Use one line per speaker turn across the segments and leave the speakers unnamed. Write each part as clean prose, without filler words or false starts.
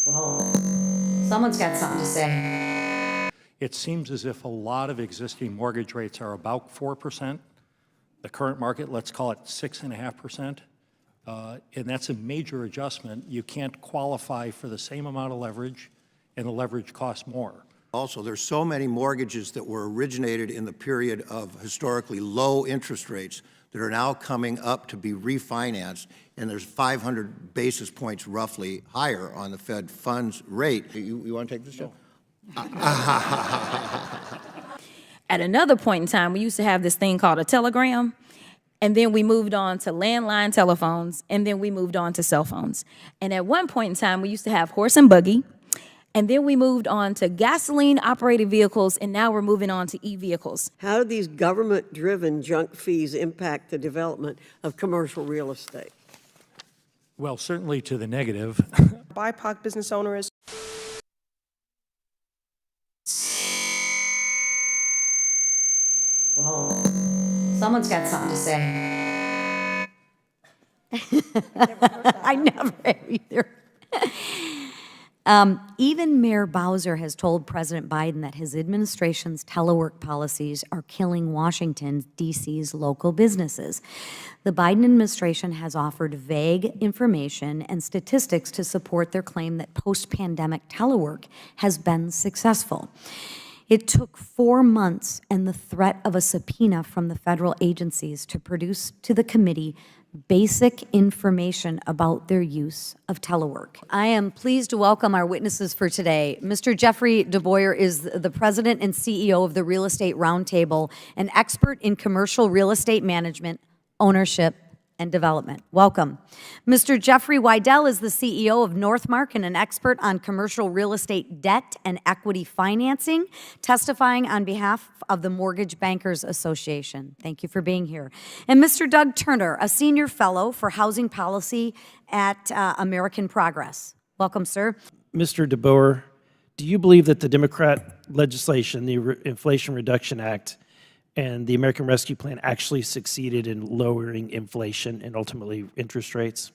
Well, someone's got something to say.
It seems as if a lot of existing mortgage rates are about 4%. The current market, let's call it 6.5%. And that's a major adjustment. You can't qualify for the same amount of leverage, and the leverage costs more.
Also, there's so many mortgages that were originated in the period of historically low interest rates that are now coming up to be refinanced, and there's 500 basis points roughly higher on the Fed funds rate. You want to take this, Joe?
At another point in time, we used to have this thing called a telegram, and then we moved on to landline telephones, and then we moved on to cell phones. And at one point in time, we used to have horse and buggy, and then we moved on to gasoline-operated vehicles, and now we're moving on to e-vehicles.
How do these government-driven junk fees impact the development of commercial real estate?
Well, certainly to the negative.
BIPOC business owners.
Well, someone's got something to say.
I never have either. Even Mayor Bowser has told President Biden that his administration's telework policies are killing Washington, D.C.'s local businesses. The Biden administration has offered vague information and statistics to support their claim that post-pandemic telework has been successful. It took 4 months and the threat of a subpoena from the federal agencies to produce to the committee basic information about their use of telework. I am pleased to welcome our witnesses for today. Mr. Jeffrey DeBoer is the president and CEO of the Real Estate Roundtable, an expert in commercial real estate management, ownership, and development. Welcome. Mr. Jeffrey Weidell is the CEO of NorthMarq and an expert on commercial real estate debt and equity financing, testifying on behalf of the Mortgage Bankers Association. Thank you for being here. And Mr. Doug Turner, a senior fellow for housing policy at American Progress. Welcome, sir.
Mr. DeBoer, do you believe that the Democrat legislation, the Inflation Reduction Act, and the American Rescue Plan actually succeeded in lowering inflation and ultimately interest rates?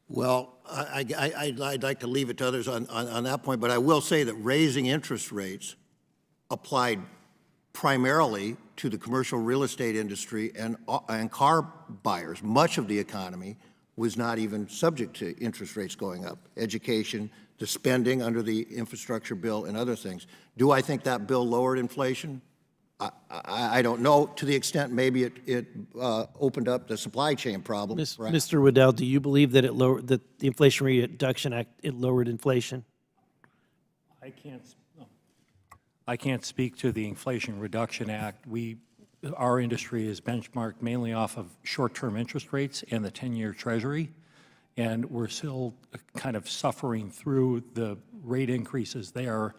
Well, I'd like to leave it to others on that point, but I will say that raising interest rates applied primarily to the commercial real estate industry and car buyers. Much of the economy was not even subject to interest rates going up. Education, the spending under the infrastructure bill, and other things. Do I think that bill lowered inflation? I don't know. To the extent maybe it opened up the supply chain problem.
Mr. Weidell, do you believe that that the Inflation Reduction Act lowered inflation?
I can't speak to the Inflation Reduction Act. Our industry is benchmarked mainly off of short-term interest rates and the 10-year Treasury, and we're still kind of suffering through the rate increases there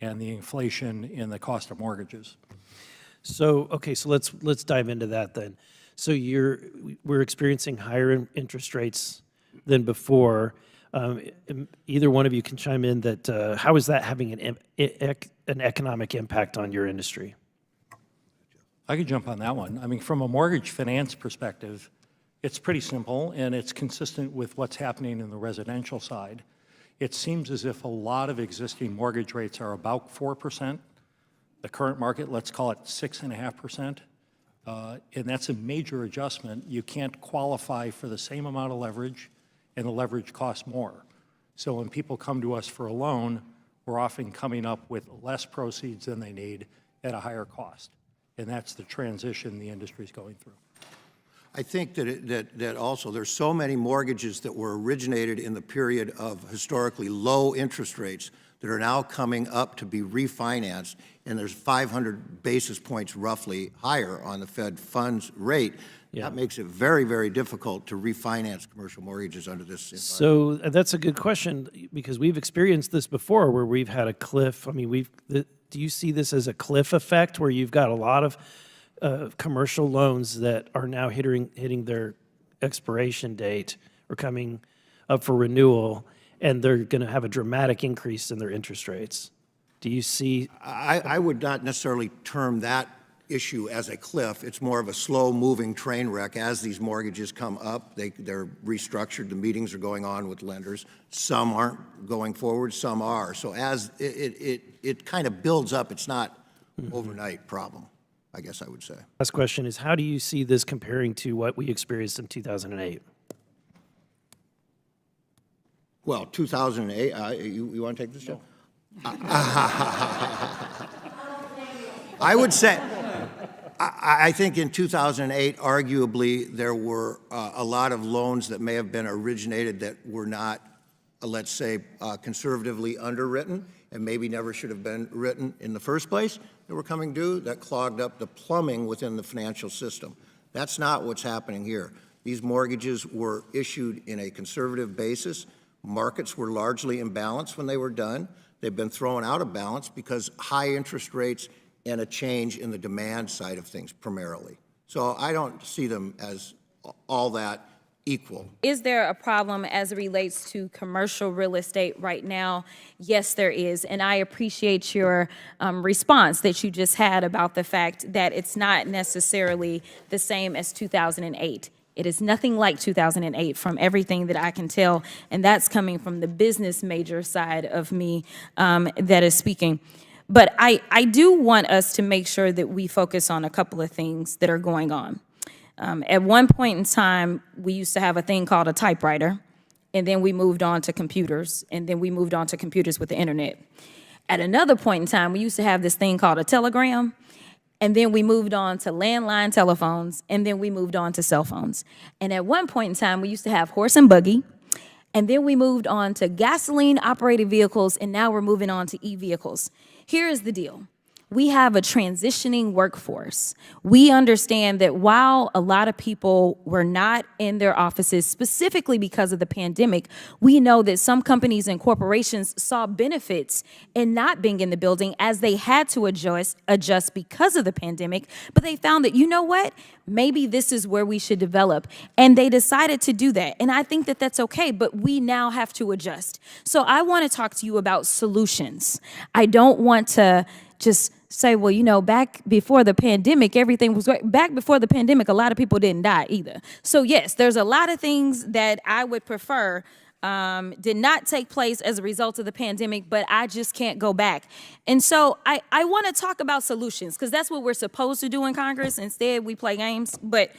and the inflation in the cost of mortgages.
So, okay, so let's dive into that then. So we're experiencing higher interest rates than before. Either one of you can chime in that how is that having an economic impact on your industry?
I could jump on that one. I mean, from a mortgage finance perspective, it's pretty simple, and it's consistent with what's happening in the residential side. It seems as if a lot of existing mortgage rates are about 4%. The current market, let's call it 6.5%. And that's a major adjustment. You can't qualify for the same amount of leverage, and the leverage costs more. So when people come to us for a loan, we're often coming up with less proceeds than they need at a higher cost. And that's the transition the industry is going through.
I think that also there's so many mortgages that were originated in the period of historically low interest rates that are now coming up to be refinanced, and there's 500 basis points roughly higher on the Fed funds rate. Yeah. That makes it very, very difficult to refinance commercial mortgages under this environment.
So that's a good question, because we've experienced this before where we've had a cliff. I mean, do you see this as a cliff effect where you've got a lot of commercial loans that are now hitting their expiration date or coming up for renewal, and they're going to have a dramatic increase in their interest rates? Do you see?
I would not necessarily term that issue as a cliff. It's more of a slow-moving train wreck. As these mortgages come up, they're restructured. The meetings are going on with lenders. Some aren't going forward, some are. So as it kind of builds up, it's not overnight problem, I guess I would say.
Last question is, how do you see this comparing to what we experienced in 2008?
Well, 2008, you want to take this, Joe? I would say, I think in 2008, arguably, there were a lot of loans that may have been originated that were not, let's say, conservatively underwritten and maybe never should have been written in the first place that were coming due, that clogged up the plumbing within the financial system. That's not what's happening here. These mortgages were issued in a conservative basis. Markets were largely in balance when they were done. They've been thrown out of balance because high interest rates and a change in the demand side of things primarily. So I don't see them as all that equal.
Is there a problem as it relates to commercial real estate right now? Yes, there is. And I appreciate your response that you just had about the fact that it's not necessarily the same as 2008. It is nothing like 2008 from everything that I can tell, and that's coming from the business major side of me that is speaking. But I do want us to make sure that we focus on a couple of things that are going on. At one point in time, we used to have a thing called a typewriter, and then we moved on to computers, and then we moved on to computers with the internet. At another point in time, we used to have this thing called a telegram, and then we moved on to landline telephones, and then we moved on to cell phones. And at one point in time, we used to have horse and buggy, and then we moved on to gasoline-operated vehicles, and now we're moving on to e-vehicles. Here is the deal. We have a transitioning workforce. We understand that while a lot of people were not in their offices specifically because of the pandemic, we know that some companies and corporations saw benefits in not being in the building as they had to adjust because of the pandemic, but they found that, you know what, maybe this is where we should develop. And they decided to do that. And I think that that's okay, but we now have to adjust. So I want to talk to you about solutions. I don't want to just say, well, you know, back before the pandemic, everything was great. Back before the pandemic, a lot of people didn't die either. So yes, there's a lot of things that I would prefer did not take place as a result of the pandemic, but I just can't go back. And so I want to talk about solutions because that's what we're supposed to do in Congress. Instead, we play games, but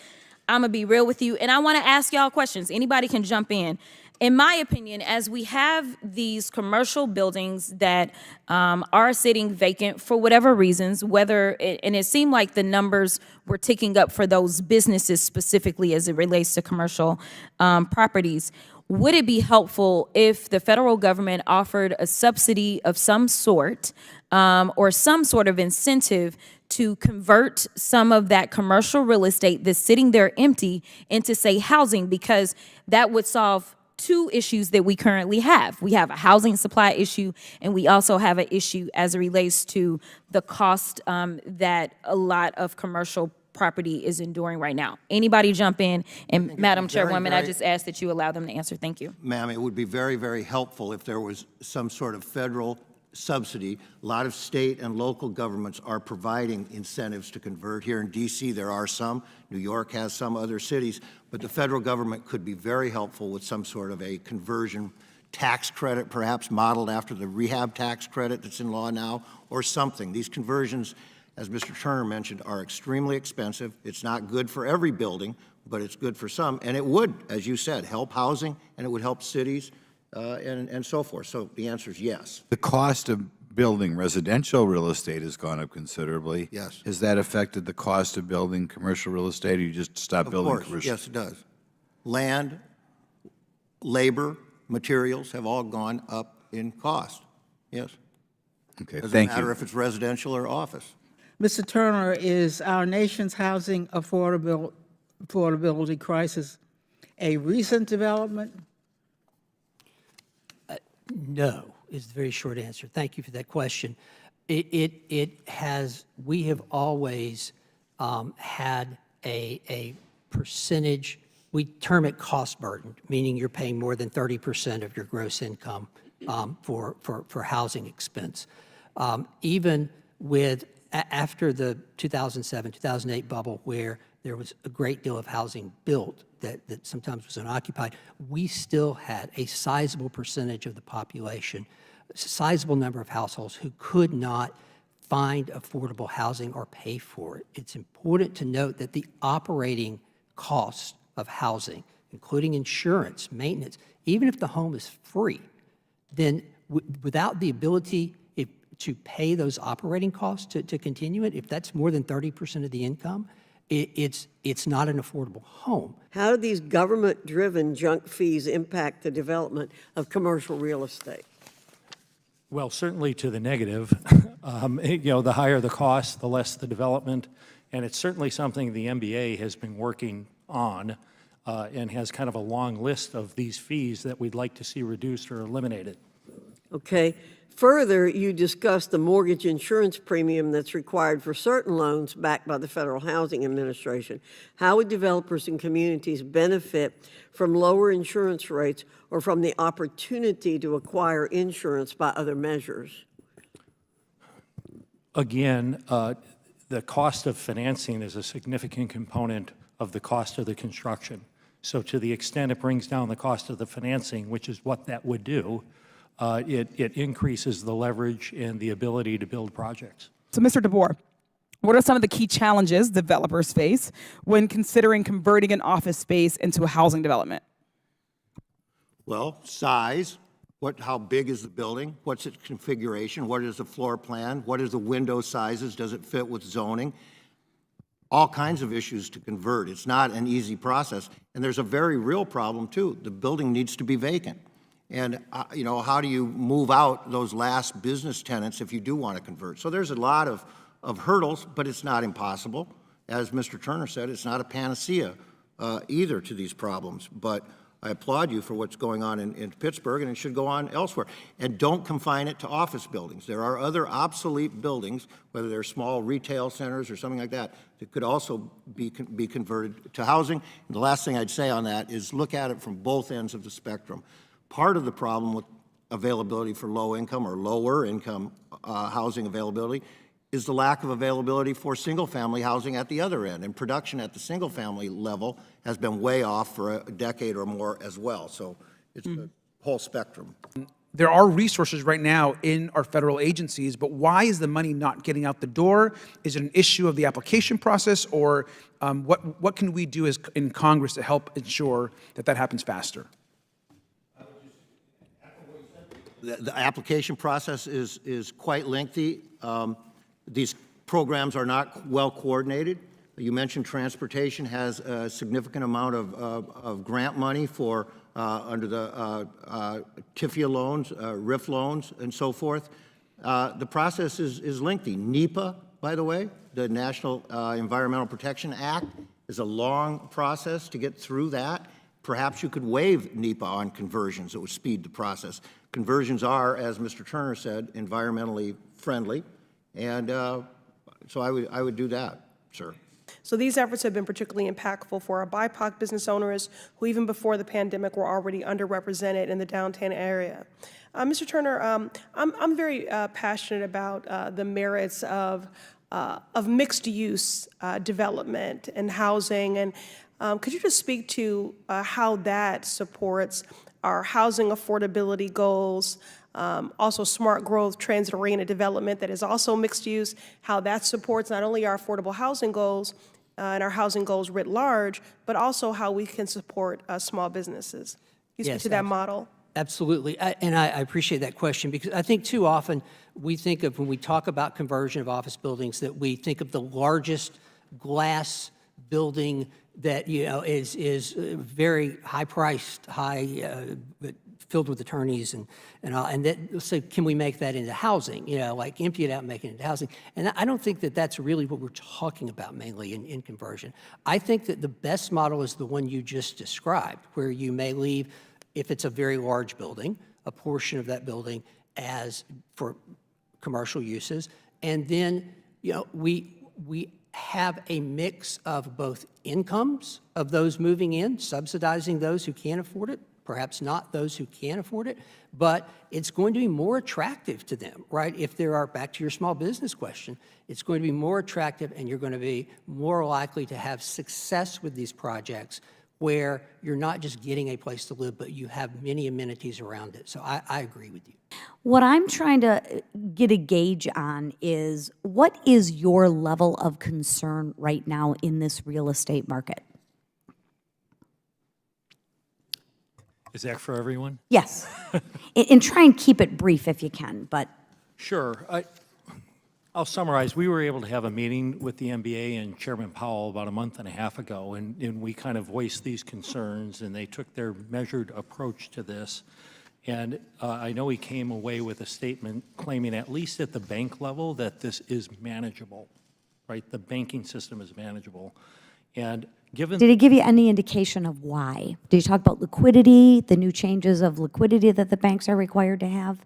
I'm going to be real with you. And I want to ask y'all questions. Anybody can jump in. In my opinion, as we have these commercial buildings that are sitting vacant for whatever reasons, and it seemed like the numbers were ticking up for those businesses specifically as it relates to commercial properties, would it be helpful if the federal government offered a subsidy of some sort or some sort of incentive to convert some of that commercial real estate that's sitting there empty into, say, housing, because that would solve two issues that we currently have. We have a housing supply issue, and we also have an issue as it relates to the cost that a lot of commercial property is enduring right now. Anybody jump in? And Madam Chairwoman, I just ask that you allow them to answer. Thank you.
Ma'am, it would be very, very helpful if there was some sort of federal subsidy. A lot of state and local governments are providing incentives to convert. Here in D.C., there are some. New York has some, other cities. But the federal government could be very helpful with some sort of a conversion tax credit, perhaps modeled after the rehab tax credit that's in law now, or something. These conversions, as Mr. Turner mentioned, are extremely expensive. It's not good for every building, but it's good for some. And it would, as you said, help housing, and it would help cities and so forth. So the answer is yes.
The cost of building residential real estate has gone up considerably.
Yes.
Has that affected the cost of building commercial real estate, or you just stop building
Of course,
commercial?
yes, it does. Land, labor, materials have all gone up in cost. Yes.
Okay,
Doesn't
thank
matter
you.
if it's residential or office.
Mr. Turner, is our nation's housing affordability crisis a recent development?
No, is the very short answer. Thank you for that question. We have always had a percentage, we term it cost burden, meaning you're paying more than 30% of your gross income for housing expense. Even with after the 2007, 2008 bubble, where there was a great deal of housing built that sometimes was unoccupied, we still had a sizable percentage of the population, a sizable number of households who could not find affordable housing or pay for it. It's important to note that the operating cost of housing, including insurance, maintenance, even if the home is free, then without the ability to pay those operating costs to continue it, if that's more than 30% of the income, it's not an affordable home.
How do these government-driven junk fees impact the development of commercial real estate?
Well, certainly to the negative. The higher the cost, the less the development. And it's certainly something the MBA has been working on and has kind of a long list of these fees that we'd like to see reduced or eliminated.
Okay. Further, you discussed the mortgage insurance premium that's required for certain loans backed by the Federal Housing Administration. How would developers and communities benefit from lower insurance rates or from the opportunity to acquire insurance by other measures?
Again, the cost of financing is a significant component of the cost of the construction. So to the extent it brings down the cost of the financing, which is what that would do, it increases the leverage and the ability to build projects.
So, Mr. DeBoer, what are some of the key challenges developers face when considering converting an office space into a housing development?
Well, size. How big is the building? What's its configuration? What is the floor plan? What is the window sizes? Does it fit with zoning? All kinds of issues to convert. It's not an easy process. And there's a very real problem, too. The building needs to be vacant. And, how do you move out those last business tenants if you do want to convert? So there's a lot of hurdles, but it's not impossible. As Mr. Turner said, it's not a panacea either to these problems. But I applaud you for what's going on in Pittsburgh, and it should go on elsewhere. And don't confine it to office buildings. There are other obsolete buildings, whether they're small retail centers or something like that, that could also be converted to housing. And the last thing I'd say on that is look at it from both ends of the spectrum. Part of the problem with availability for low income or lower income housing availability is the lack of availability for single family housing at the other end. And production at the single family level has been way off for a decade or more as well. So it's the whole spectrum.
There are resources right now in our federal agencies, but why is the money not getting out the door? Is it an issue of the application process, or what can we do as in Congress to help ensure that happens faster?
The application process is quite lengthy. These programs are not well coordinated. You mentioned transportation has a significant amount of grant money for under the TIFIA loans, RIF loans, and so forth. The process is lengthy. NEPA, by the way, the National Environmental Protection Act, is a long process to get through that. Perhaps you could waive NEPA on conversions. It would speed the process. Conversions are, as Mr. Turner said, environmentally friendly, and so I would do that, sir.
So these efforts have been particularly impactful for our BIPOC business owners who even before the pandemic were already underrepresented in the downtown area. Mr. Turner, I'm very passionate about the merits of mixed-use development and housing, and could you just speak to how that supports our housing affordability goals, also smart growth, transit-oriented development that is also mixed use, how that supports not only our affordable housing goals and our housing goals writ large, but also how we can support small businesses. Can you speak to that model?
Absolutely, and I appreciate that question, because I think too often we think of, when we talk about conversion of office buildings, that we think of the largest glass building that is very high-priced, filled with attorneys and that. So can we make that into housing? Like empty it out and make it into housing. And I don't think that that's really what we're talking about mainly in conversion. I think that the best model is the one you just described, where you may leave, if it's a very large building, a portion of that building as for commercial uses, and then we have a mix of both incomes of those moving in, subsidizing those who can't afford it, perhaps not those who can't afford it, but it's going to be more attractive to them, right? If there are, back to your small business question, it's going to be more attractive and you're going to be more likely to have success with these projects where you're not just getting a place to live, but you have many amenities around it. So I agree with you.
What I'm trying to get a gauge on is, what is your level of concern right now in this real estate market?
Is that for everyone?
Yes. And try and keep it brief if you can, but.
Sure. I'll summarize. We were able to have a meeting with the MBA and Chairman Powell about a month and a half ago, and we kind of voiced these concerns, and they took their measured approach to this. And I know he came away with a statement claiming, at least at the bank level, that this is manageable, right? The banking system is manageable. And given—
Did he give you any indication of why? Did he talk about liquidity, the new changes of liquidity that the banks are required to have?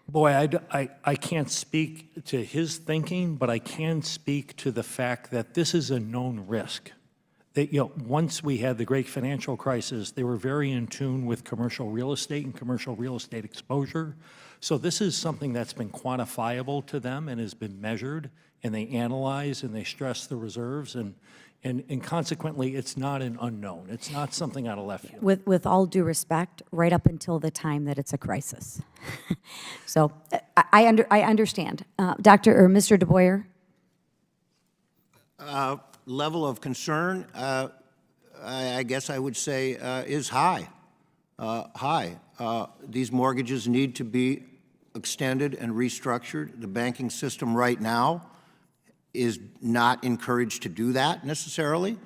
Boy, I can't speak to his thinking, but I can speak to the fact that this is a known risk. That, once we had the great financial crisis, they were very in tune with commercial real estate and commercial real estate exposure. So this is something that's been quantifiable to them and has been measured, and they analyze and they stress the reserves, and consequently, it's not an unknown. It's not something out of left field.
With all due respect, right up until the time that it's a crisis. So I understand. Mr. DeBoer?
Level of concern, I guess I would say, is high. These mortgages need to be extended and restructured. The banking system right now is not encouraged to do that necessarily,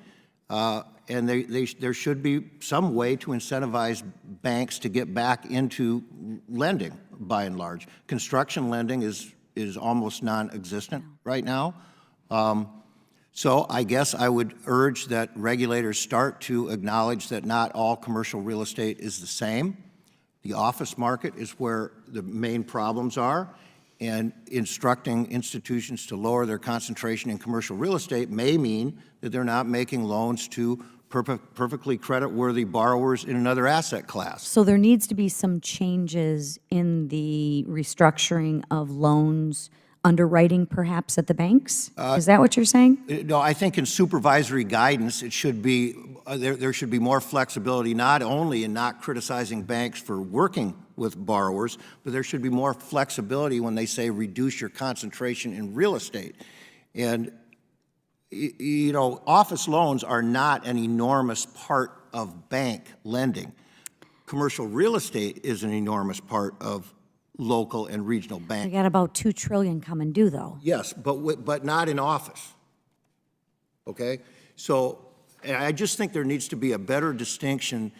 and there should be some way to incentivize banks to get back into lending, by and large. Construction lending is almost non-existent right now. So I guess I would urge that regulators start to acknowledge that not all commercial real estate is the same. The office market is where the main problems are, and instructing institutions to lower their concentration in commercial real estate may mean that they're not making loans to perfectly credit-worthy borrowers in another asset class.
So there needs to be some changes in the restructuring of loans, underwriting perhaps at the banks? Is that what you're saying?
No, I think in supervisory guidance, it should be, there should be more flexibility, not only in not criticizing banks for working with borrowers, but there should be more flexibility when they say reduce your concentration in real estate. And, office loans are not an enormous part of bank lending. Commercial real estate is an enormous part of local and regional banks.
We got about $2 trillion coming due, though.
Yes, but not in office. Okay, so I just think there needs to be a better distinction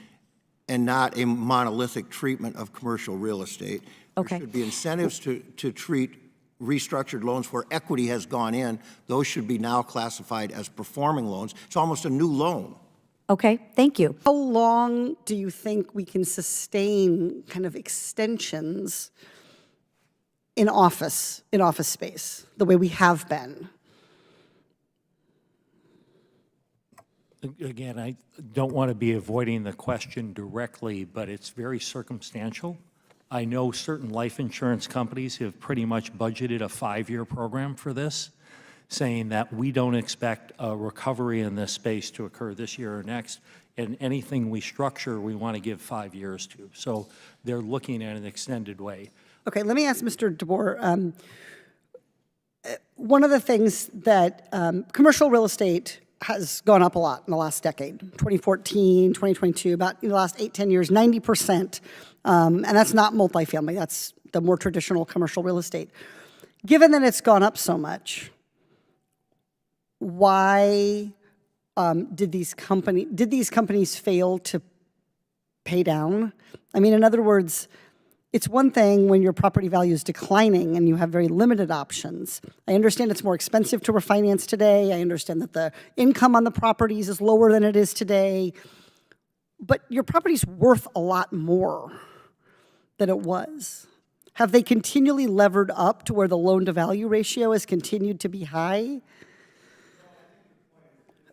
and not a monolithic treatment of commercial real estate.
Okay.
There should be incentives to treat restructured loans where equity has gone in. Those should be now classified as performing loans. It's almost a new loan.
Okay, thank you.
How long do you think we can sustain kind of extensions in office space, the way we have been?
Again, I don't want to be avoiding the question directly, but it's very circumstantial. I know certain life insurance companies have pretty much budgeted a 5-year program for this, saying that we don't expect a recovery in this space to occur this year or next, and anything we structure, we want to give 5 years to. So they're looking at an extended way.
Okay, let me ask Mr. DeBoer. One of the things that commercial real estate has gone up a lot in the last decade, 2014, 2022, about in the last 8-10 years, 90%. And that's not multifamily, that's the more traditional commercial real estate. Given that it's gone up so much, why did these companies fail to pay down? I mean, in other words, it's one thing when your property value is declining and you have very limited options. I understand it's more expensive to refinance today. I understand that the income on the properties is lower than it is today. But your property's worth a lot more than it was. Have they continually levered up to where the loan-to-value ratio has continued to be high?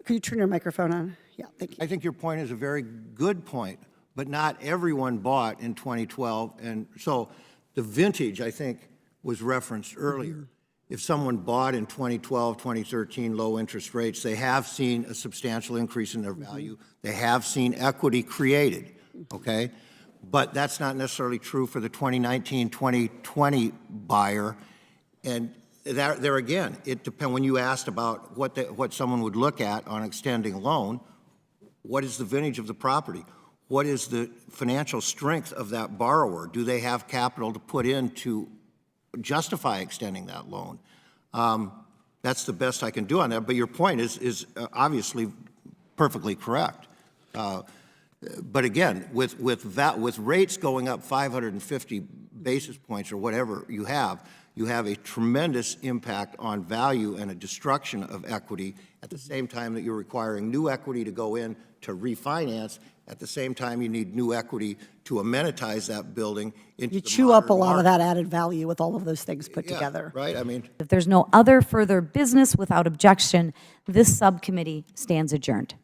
Could you turn your microphone on? Yeah, thank you.
I think your point is a very good point, but not everyone bought in 2012. And so the vintage, I think, was referenced earlier. If someone bought in 2012, 2013, low interest rates, they have seen a substantial increase in their value. They have seen equity created, okay? But that's not necessarily true for the 2019, 2020 buyer. And there again, it depends. When you asked about what someone would look at on extending a loan, what is the vintage of the property? What is the financial strength of that borrower? Do they have capital to put in to justify extending that loan? That's the best I can do on that. But your point is obviously perfectly correct. But again, with rates going up 550 basis points or whatever you have a tremendous impact on value and a destruction of equity at the same time that you're requiring new equity to go in to refinance. At the same time, you need new equity to amenitize that building into
You
the
chew up a
modern
lot of
market.
that added value with all of those things put together.
Right, I mean.
If there's no other further business without objection, this subcommittee stands adjourned.